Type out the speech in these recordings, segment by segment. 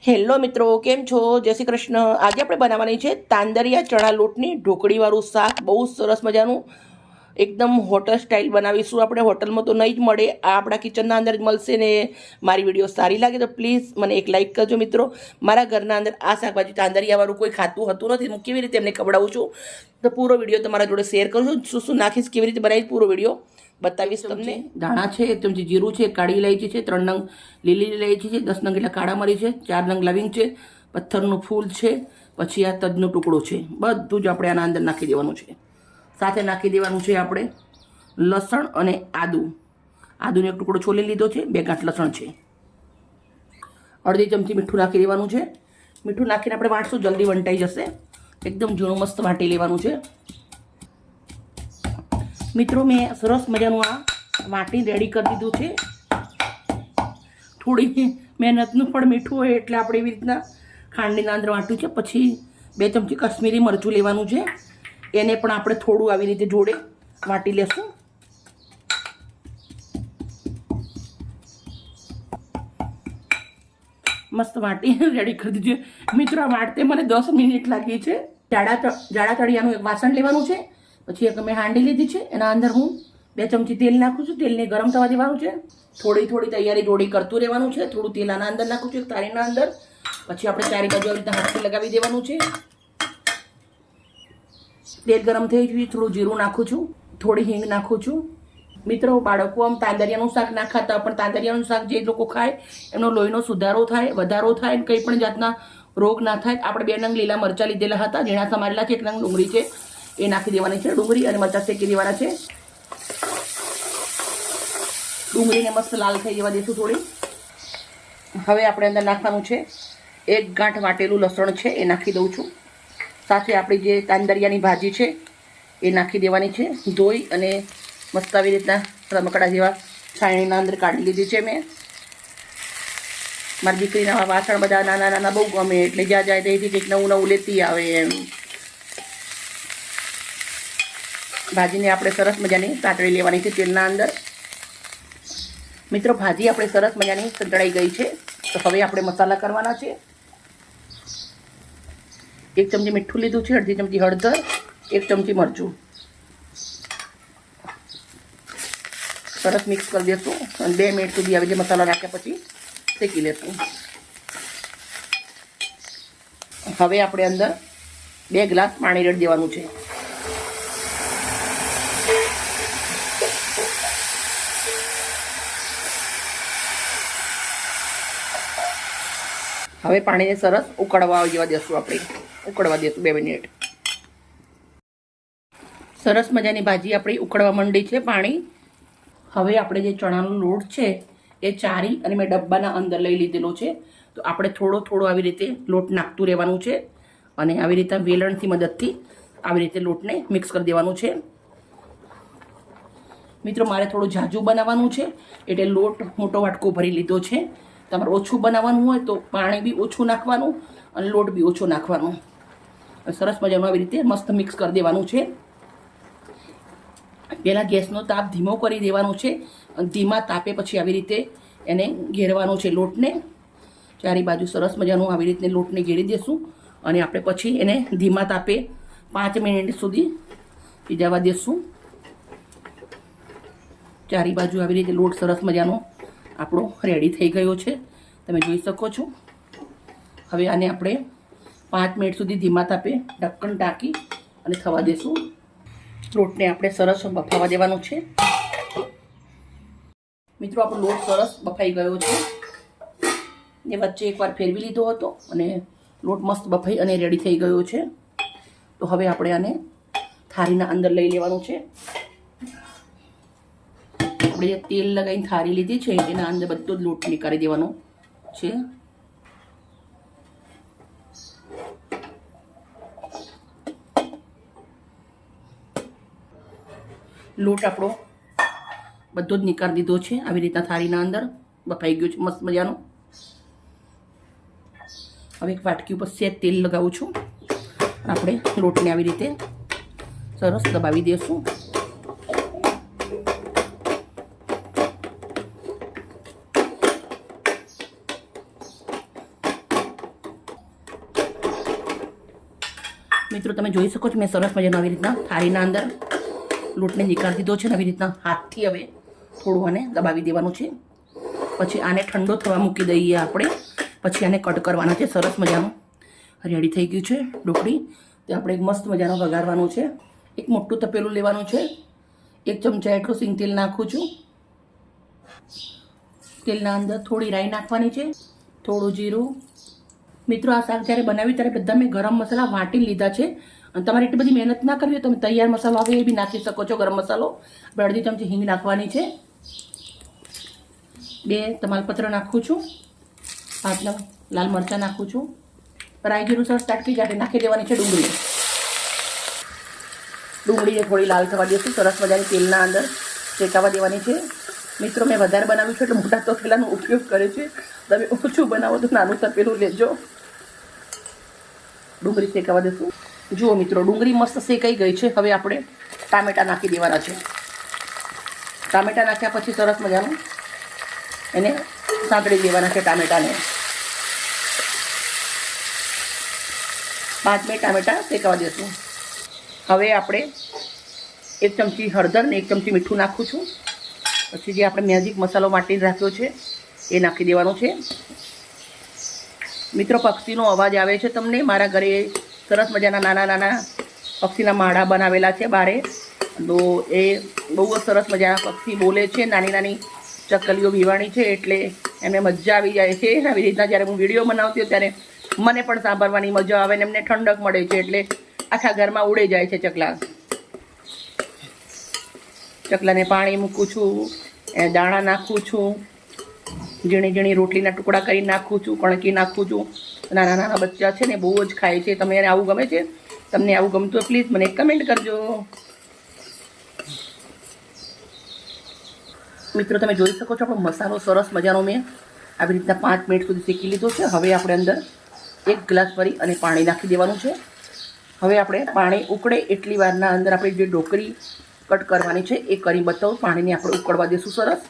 Hello મિત્રો, કેમ છો? જય શ્રી કૃષ્ણ. આજે આપણે બનાવવાની છે તાંદરિયા ચણા લોટની ઢોકળીવાળું શાક. બહુ સરસ મજાનું એકદમ હોટલ સ્ટાઇલ બનાવીશું. આપણે હોટલમાં તો નહીં જ મળે, આ આપણા કિચનના અંદર જ મળશે. ને મારી વિડીયો સારી લાગે તો પ્લીઝ મને એક લાઇક કરજો મિત્રો. મારા ઘરના અંદર આ શાકભાજી તાંદરિયાવાળું કોઈ ખાતું હતું નથી. હું કેવી રીતે એમને ખવડાવું છું તો પૂરો વિડીયો તમારા જોડે શેર કરું છું. શું શું નાખીશ, કેવી રીતે બનાવીશ, પૂરો વિડીયો બતાવીશ તમને. દાણા છે, એક ચમચી જીરું છે, કાળી ઇલાયચી છે, 3 નંગ લીલી ઇલાયચી છે, 10 નંગ એટલા કાળા મરી છે, 4 નંગ લવિંગ છે, પથ્થરનું ફૂલ છે, પછી આ તજનો ટુકડો છે. બધું જ આપણે આના અંદર નાખી દેવાનું છે. સાથે નાખી દેવાનું છે આપણે લસણ અને આદુનો એક ટુકડો છોલી લીધો છે, 2 ગાંઠ લસણ છે. અડધી ચમચી મીઠું નાખી દેવાનું છે. મીઠું નાખીને આપણે વાટશું, જલ્દી વંટાઈ જશે. એકદમ ઝીણું મસ્ત વાટી લેવાનું છે. મિત્રો મેં સરસ મજાનું આ વાટી રેડી કરી દીધું છે. થોડી મહેનતનું પણ મીઠું હોય એટલે આપણે એવી રીતના ખાંડની અંદર વાટ્યું છે. પછી 2 ચમચી કશ્મીરી મરચું લેવાનું છે, એને પણ આપણે થોડું આવી રીતે જોડે વાટી લેશું. મસ્ત વાટી રેડી કરી દીધું છે મિત્રો. આ વાટતે મને 10 મિનિટ લાગી છે. જાડા તળિયાનું એક વાસણ લેવાનું છે. પછી એક મેં હાંડી લીધી છે, એના અંદર હું 2 ચમચી તેલ નાખું છું. તેલને ગરમ થવા દેવાનું છે. થોડી તૈયારી જોડી કરતું રહેવાનું છે. થોડું તેલ આના અંદર નાખું છું, એક તારીના અંદર. પછી આપણે ચારે બાજુ આવી રીતે હાથથી લગાવી દેવાનું છે. તેલ ગરમ થઈ ગયું, થોડું જીરું નાખું છું, થોડી હિંગ નાખું છું. મિત્રો બાળકો આમ તાંદરિયાનું શાક ના ખાતા, પણ તાંદરિયાનું શાક જે લોકો ખાય એમનો લોહીનો સુધારો થાય, વધારો થાય, કંઈ પણ જાતના રોગ ના થાય. આપણે 2 નંગ લીલા મરચાં લીધેલા હતા, ઝીણા સમારેલા છે, 1 નંગ ડુંગળી છે, એ નાખી દેવાની છે. ડુંગળી અને મરચાં શેકી દેવાના છે. ડુંગળીને મસ્ત લાલ થઈ જવા દઈશું થોડી. હવે આપણે અંદર નાખવાનું છે 1 ગાંઠ વાટેલું લસણ છે, એ નાખી દઉં છું. સાથે આપણી જે તાંદરિયાની ભાજી છે એ નાખી દેવાની છે. ધોઈ અને મસ્ત આવી રીતના રમકડા જેવા છાણીના અંદર કાઢી લીધી છે મેં. મારી દીકરીના વાસણ બધા નાના બહુ ગમે, એટલે જ્યાં જાય ત્યાંથી કંઈક નવું લેતી આવે એમ. ભાજીને આપણે સરસ મજાની સાંતળી લેવાની છે તેલના અંદર. મિત્રો ભાજી આપણે સરસ મજાની સંતળાઈ ગઈ છે. તો હવે આપણે મસાલા કરવાના છે. 1 ચમચી મીઠું લીધું છે, અડધી ચમચી હળદર, 1 ચમચી મરચું. સરસ મિક્સ કરી દઈશું અને 2 મિનિટ સુધી આવી જે મસાલા નાખ્યા પછી શેકી લેશું. હવે આપણે અંદર 2 ગ્લાસ પાણી રેડી દેવાનું છે. હવે પાણીને સરસ ઉકળવા જવા દેશું. આપણે ઉકળવા દઈશું 2 મિનિટ. સરસ મજાની ભાજી આપણી ઉકળવા માંડી છે પાણી. હવે આપણે જે ચણાનો લોટ છે એ ચારી અને મેં ડબ્બાના અંદર લઈ લીધેલો છે. તો આપણે થોડો આવી રીતે લોટ નાખતું રહેવાનું છે અને આવી રીતે વેલણથી મદદથી આવી રીતે લોટને મિક્સ કરી દેવાનું છે. મિત્રો મારે થોડું ઝાઝું બનાવવાનું છે એટલે લોટ મોટો વાટકો ભરી લીધો છે. તમારે ઓછું બનાવવાનું હોય તો પાણી બી ઓછું નાખવાનું અને લોટ બી ઓછો નાખવાનું. સરસ મજાનું આવી રીતે મસ્ત મિક્સ કરી દેવાનું છે. પહેલાં ગેસનો તાપ ધીમો કરી દેવાનો છે અને ધીમા તાપે પછી આવી રીતે એને ઘેરવાનું છે લોટને. ચારે બાજુ સરસ મજાનું આવી રીતે લોટને ઘેરી દેશું અને આપણે પછી એને ધીમા તાપે 5 મિનિટ સુધી પીજાવા દેશું. ચારે બાજુ આવી રીતે લોટ સરસ મજાનો આપણો રેડી થઈ ગયો છે, તમે જોઈ શકો છો. હવે આને આપણે 5 મિનિટ સુધી ધીમા તાપે ઢક્કણ ઢાંકી અને થવા દેશું. લોટને આપણે સરસ બફાવા દેવાનું છે. મિત્રો આપણો લોટ સરસ બફાઈ ગયો છે. એ વચ્ચે એકવાર ફેરવી લીધો હતો અને લોટ મસ્ત બફાઈ અને રેડી થઈ ગયો છે. તો હવે આપણે આને થાળીના અંદર લઈ લેવાનું છે. આપણે જે તેલ લગાવીને થાળી લીધી છે એના અંદર બધો જ લોટ નીકાળી દેવાનો છે. લોટ આપણો બધો જ નીકાળી દીધો છે. આવી રીતના થાળીના અંદર બફાઈ ગયો છે મસ્ત મજાનો. હવે એક વાટકી ઉપર સેજ તેલ લગાવું છું. આપણે લોટને આવી રીતે સરસ દબાવી દઈશું. મિત્રો તમે જોઈ શકો છો મેં સરસ મજાનો આવી રીતના થાળીના અંદર લોટને નીકાળી દીધો છે ને આવી રીતના હાથથી હવે થોડું આને દબાવી દેવાનું છે. પછી આને ઠંડો થવા મૂકી દઈએ આપણે. પછી આને કટ કરવાના છે. સરસ મજાનું રેડી થઈ ગયું છે ઢોકળી. તે આપણે એક મસ્ત મજાનો વઘારવાનું છે. એક મોટું તપેલું લેવાનું છે. 1 ચમચા એટલું સિંગ તેલ નાખું છું. તેલના અંદર થોડી રાઈ નાખવાની છે, થોડું જીરું. મિત્રો આ શાક જ્યારે બનાવ્યું ત્યારે બધા મેં ગરમ મસાલા વાટી લીધા છે. અને તમારે એટલી બધી મહેનત ના કરવી હોય તમે તૈયાર મસાલો આવે એ બી નાખી શકો છો. ગરમ મસાલો 2 ચમચી હિંગ નાખવાની છે. 2 તમાલપત્ર નાખું છું. 5 લાલ મરચાં નાખું છું. રાઈ જીરું સરસ તાટકી જાય નાખી દેવાની છે ડુંગળી. ડુંગળીને થોડી લાલ થવા દઈશું. સરસ મજાની તેલના અંદર શેકાવા દેવાની છે. મિત્રો મેં વધારે બનાવ્યું છે એટલે મોટા તપેલાનો ઉપયોગ કરે છે. તમે ઓછું બનાવો તો નાનું તપેલું લેજો. ડુંગળી શેકાવા દઈશું. જુઓ મિત્રો ડુંગળી મસ્ત શેકાઈ ગઈ છે. હવે આપણે ટામેટાં નાખી દેવાના છે. ટામેટાં નાખ્યા પછી સરસ મજાનું એને સાંતળી દેવાના છે ટામેટાને. 5 મિનિટ ટામેટાં શેકાવા દઈશું. હવે આપણે 1 ચમચી હળદર ને 1 ચમચી મીઠું નાખું છું. પછી જે આપણે મેજિક મસાલો વાટીને રાખ્યો છે એ નાખી દેવાનો છે. મિત્રો પક્ષીનો અવાજ આવે છે તમને. મારા ઘરે સરસ મજાના નાના નાના પક્ષીના માળા બનાવેલા છે બારે. તો એ બહુ જ સરસ મજાના પક્ષી બોલે છે. નાની નાની ચકલીઓ વિવાણી છે એટલે એમને મજા આવી જાય છે. આવી રીતના જ્યારે હું વિડીયો બનાવતી હોઉં ત્યારે મને પણ સાંભળવાની મજા આવે ને એમને ઠંડક મળે છે. એટલે આખા ઘરમાં ઉડે જાય છે ચકલા. ચકલાને પાણી મૂકું છું, દાણા નાખું છું, ઝીણી ઝીણી રોટલીના ટુકડા કરી નાખું છું, કણકી નાખું છું. નાના નાના બચ્ચા છે ને બહુ જ ખાય છે. તમને આવું ગમે છે? તમને આવું ગમતું હોય પ્લીઝ મને કમેન્ટ કરજો. મિત્રો તમે જોઈ શકો છો આપણો મસાલો સરસ મજાનો મેં આવી રીતના 5 મિનિટ સુધી શેકી લીધો છે. હવે આપણે અંદર 1 ગ્લાસ ભરી અને પાણી નાખી દેવાનું છે. હવે આપણે પાણી ઉકળે એટલી વારના અંદર આપણે જે ઢોકળી કટ કરવાની છે એ કરી બતાવું. પાણીને આપણે ઉકળવા દઈશું સરસ.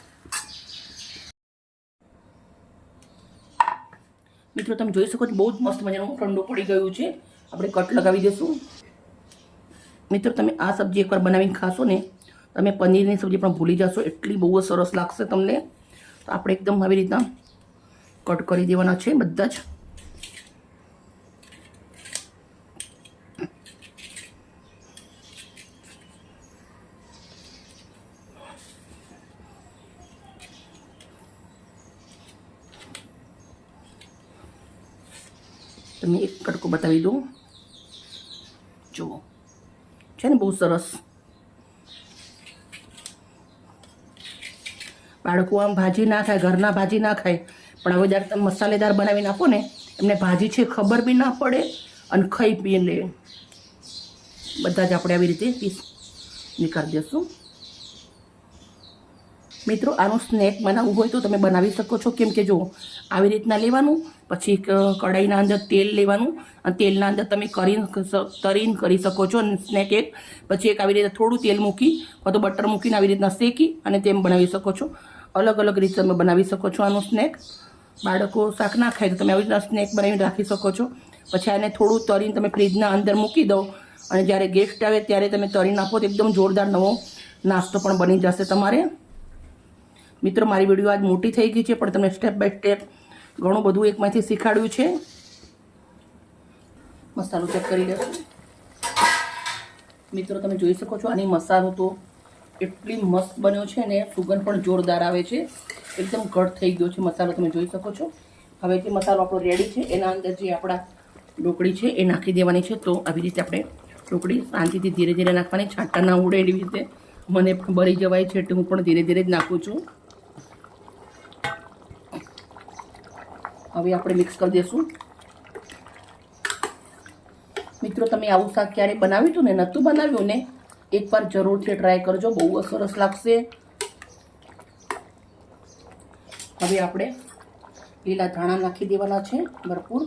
મિત્રો તમે જોઈ શકો છો બહુ જ મસ્ત મજાનું ઠંડુ પડી ગયું છે. આપણે કટ લગાવી દઈશું. મિત્રો તમે આ સબ્જી એકવાર બનાવીને ખાશો ને તમે પનીરની સબ્જી પણ ભૂલી જશો. એટલી બહુ જ સરસ લાગશે તમને. તો આપણે એકદમ આવી રીતના કટ કરી દેવાના છે બધા જ. તમને એક કટકો બતાવી દઉં. જુઓ છે ને બહુ સરસ. બાળકો આમ ભાજી ના ખાય, ઘરના ભાજી ના ખાય, પણ હવે જ્યારે તમે મસાલેદાર બનાવીને આપો ને એમને ભાજી છે ખબર બી ના પડે અને ખાઈ પી લે. બધા જ આપણે આવી રીતે પીસ નીકાળી દઈશું. મિત્રો આનું સ્નેક બનાવવું હોય તો તમે બનાવી શકો છો. કેમ કે જો આવી રીતના લેવાનું, પછી કઢાઈના અંદર તેલ લેવાનું અને તેલના અંદર તમે તરીને કરી શકો છો. અને સ્નેક એક પછી એક આવી રીતે થોડું તેલ મૂકી અથવા તો બટર મૂકીને આવી રીતના શેકી અને તેમ બનાવી શકો છો. અલગ અલગ રીતે તમે બનાવી શકો છો આનું સ્નેક. બાળકો શાક ના ખાય તો તમે આવી રીતના સ્નેક બનાવીને રાખી શકો છો. પછી આને થોડું તરીને તમે ફ્રીજના અંદર મૂકી દો અને જ્યારે ગેસ્ટ આવે ત્યારે તમે તરીને આપો તો એકદમ જોરદાર નવો નાસ્તો પણ બની જશે તમારે. મિત્રો મારી વિડીયો આજ મોટી થઈ ગઈ છે પણ તમને સ્ટેપ બાય સ્ટેપ ઘણું બધું એકમાંથી શીખવાડ્યું છે. મસાલો ચેક કરી લેશું. મિત્રો તમે જોઈ શકો છો આની મસાલો તો એટલી મસ્ત બન્યો છે ને સુગંધ પણ જોરદાર આવે છે. એકદમ ઘટ થઈ ગયો છે મસાલો તમે જોઈ શકો છો. હવે જે મસાલો આપણો રેડી છે એના અંદર જે આપણા ઢોકળી છે એ નાખી દેવાની છે. તો આવી રીતે આપણે ઢોકળી શાંતિથી ધીરે ધીરે નાખવાની. છાંટા ના ઉડે એવી રીતે મને પણ બળી જવાય છે એટલે હું પણ ધીરે ધીરે જ નાખું છું. હવે આપણે મિક્સ કરી દઈશું. મિત્રો તમે આવું શાક ક્યારે બનાવ્યું હતું ને નહોતું બનાવ્યું ને એકવાર જરૂરથી ટ્રાય કરજો. બહુ જ સરસ લાગશે. હવે આપણે લીલા ધાણા નાખી દેવાના છે ભરપૂર.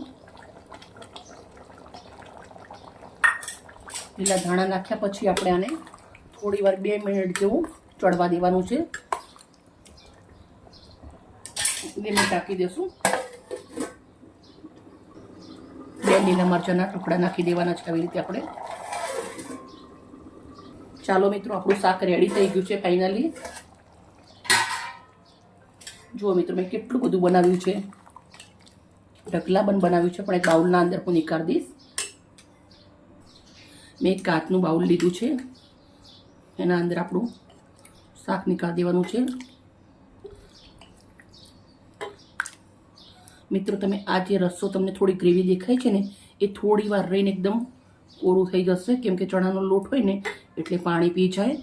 લીલા ધાણા નાખ્યા પછી આપણે આને થોડી વાર 2 મિનિટ જેવું ચડવા દેવાનું છે. ધીમે ઢાંકી દેશું. 2 લીલા મરચાંના ટુકડા નાખી દેવાના છે આવી રીતે આપણે. ચાલો મિત્રો, આપણું શાક રેડી થઈ ગયું છે ફાઇનલી. જુઓ મિત્રો, મેં કેટલું બધું બનાવ્યું છે. ઢગલાબંધ બનાવ્યું છે, પણ એક બાઉલના અંદર હું નીકાળી દઈશ. મેં એક કાચનું બાઉલ લીધું છે, એના અંદર આપણું શાક નીકાળી દેવાનું છે. મિત્રો, તમે આ જે રસ્સો તમને થોડી ગ્રેવી દેખાય છે ને, એ થોડી વાર રહીને એકદમ કોરું થઈ જશે, કેમ કે ચણાનો લોટ હોય ને એટલે પાણી પી જાય.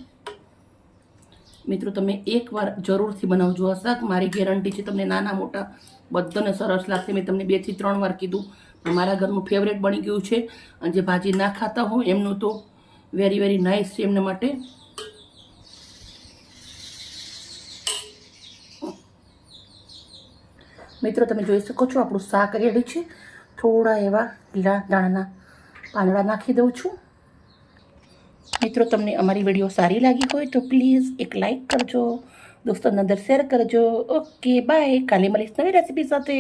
મિત્રો, તમે એકવાર જરૂરથી બનાવજો આ શાક. મારી ગેરંટી છે તમને નાના મોટા બધાને સરસ લાગશે. મેં તમને 2 થી 3 વાર કીધું, પણ મારા ઘરનું ફેવરેટ બની ગયું છે. અને જે ભાજી ના ખાતા હોય એમનું તો વેરી વેરી નાઇસ છે એમના માટે. મિત્રો, તમે જોઈ શકો છો આપણું શાક રેડી છે. થોડા એવા લીલા દાણાના પાંદડા નાખી દઉં છું. મિત્રો, તમને અમારી વિડીયો સારી લાગી હોય તો પ્લીઝ એક લાઈક કરજો, દોસ્તોની અંદર શેર કરજો. Okay, bye. કાલે મળીશ નવી રેસીપી સાથે.